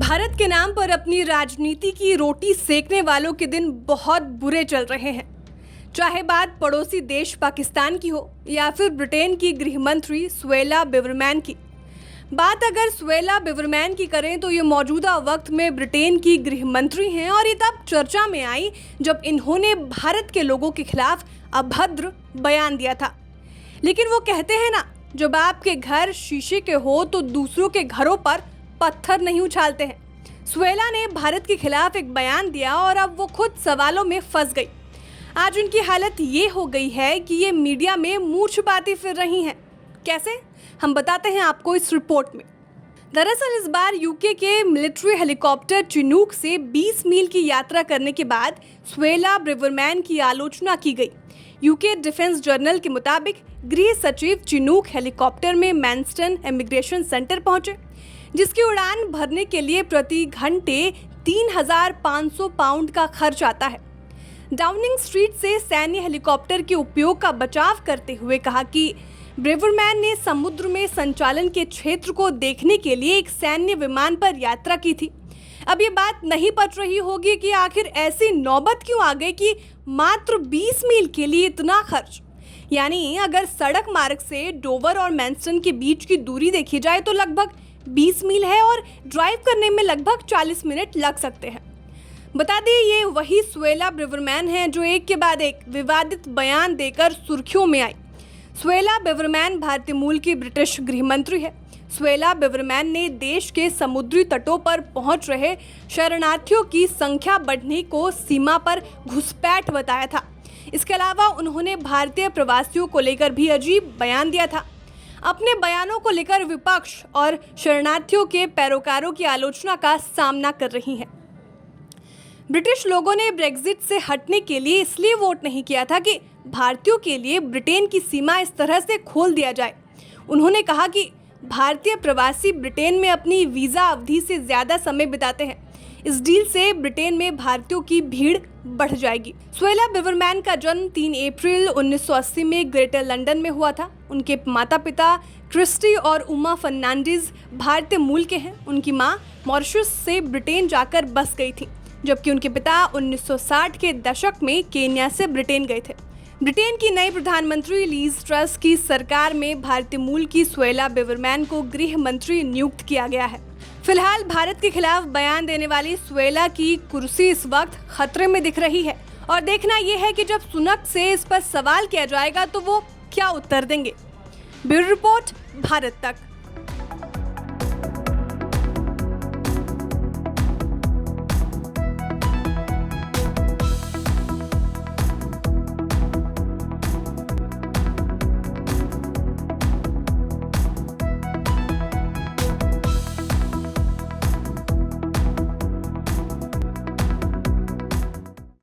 भारत के नाम पर अपनी राजनीति की रोटी सेकने वालों के दिन बहुत बुरे चल रहे हैं। चाहे बात पड़ोसी देश पाकिस्तान की हो या फिर ब्रिटेन की गृह मंत्री सुएला ब्रेवरमैन की। बात अगर सुएला ब्रेवरमैन की करें तो ये मौजूदा वक्त में ब्रिटेन की गृह मंत्री हैं और ये तब चर्चा में आई जब इन्होंने भारत के लोगों के खिलाफ अभद्र बयान दिया था। लेकिन वो कहते हैं ना, जब आपके घर शीशे के हो तो दूसरों के घरों पर पत्थर नहीं उछालते हैं। सुएला ने भारत के खिलाफ एक बयान दिया और अब वो खुद सवालों में फंस गई। आज उनकी हालत ये हो गई है कि ये मीडिया में मुंह छुपाती फिर रही हैं। कैसे, हम बताते हैं आपको इस रिपोर्ट में। दरअसल इस बार यूके के मिलिट्री हेलीकॉप्टर चिनूक से 20 मील की यात्रा करने के बाद सुएला ब्रेवरमैन की आलोचना की गई। यूके डिफेंस जर्नल के मुताबिक गृह सचिव चिनूक हेलीकॉप्टर में मैनस्टन इमिग्रेशन सेंटर पहुंचे, जिसकी उड़ान भरने के लिए प्रति घंटे 3,500 पाउंड का खर्च आता है। डाउनिंग स्ट्रीट से सैन्य हेलीकॉप्टर के उपयोग का बचाव करते हुए कहा कि ब्रेवरमैन ने समुद्र में संचालन के क्षेत्र को देखने के लिए एक सैन्य विमान पर यात्रा की थी। अब ये बात नहीं पच रही होगी कि आखिर ऐसी नौबत क्यों आ गई कि मात्र 20 मील के लिए इतना खर्च। यानी अगर सड़क मार्ग से डोवर और मैनस्टन के बीच की दूरी देखी जाए तो लगभग 20 मील है और ड्राइव करने में लगभग 40 मिनट लग सकते हैं। बता दें, ये वही सुएला ब्रेवरमैन हैं जो एक के बाद एक विवादित बयान देकर सुर्खियों में आई। सुएला ब्रेवरमैन भारतीय मूल की ब्रिटिश गृह मंत्री है। सुएला ब्रेवरमैन ने देश के समुद्री तटों पर पहुंच रहे शरणार्थियों की संख्या बढ़ने को सीमा पर घुसपैठ बताया था। इसके अलावा उन्होंने भारतीय प्रवासियों को लेकर भी अजीब बयान दिया था। अपने बयानों को लेकर विपक्ष और शरणार्थियों के पैरोकारों की आलोचना का सामना कर रही हैं। ब्रिटिश लोगों ने ब्रेक्जिट से हटने के लिए इसलिए वोट नहीं किया था कि भारतीयों के लिए ब्रिटेन की सीमा इस तरह से खोल दिया जाए। उन्होंने कहा कि भारतीय प्रवासी ब्रिटेन में अपनी वीज़ा अवधि से ज़्यादा समय बिताते हैं। इस डील से ब्रिटेन में भारतीयों की भीड़ बढ़ जाएगी। सुएला ब्रेवरमैन का जन्म 3 अप्रैल 1980 में ग्रेटर लंदन में हुआ था। उनके माता पिता क्रिस्टी और उमा फर्नांडीज भारतीय मूल के हैं। उनकी मां मॉरिशस से ब्रिटेन जाकर बस गई थी, जबकि उनके पिता 1960 के दशक में केन्या से ब्रिटेन गए थे। ब्रिटेन की नई प्रधानमंत्री लीज ट्रस की सरकार में भारतीय मूल की सुएला ब्रेवरमैन को गृह मंत्री नियुक्त किया गया है। फिलहाल भारत के खिलाफ बयान देने वाली सुएला की कुर्सी इस वक्त खतरे में दिख रही है और देखना यह है कि जब सुनक से इस पर सवाल किया जाएगा तो वो क्या उत्तर देंगे। ब्यूरो रिपोर्ट, भारत तक।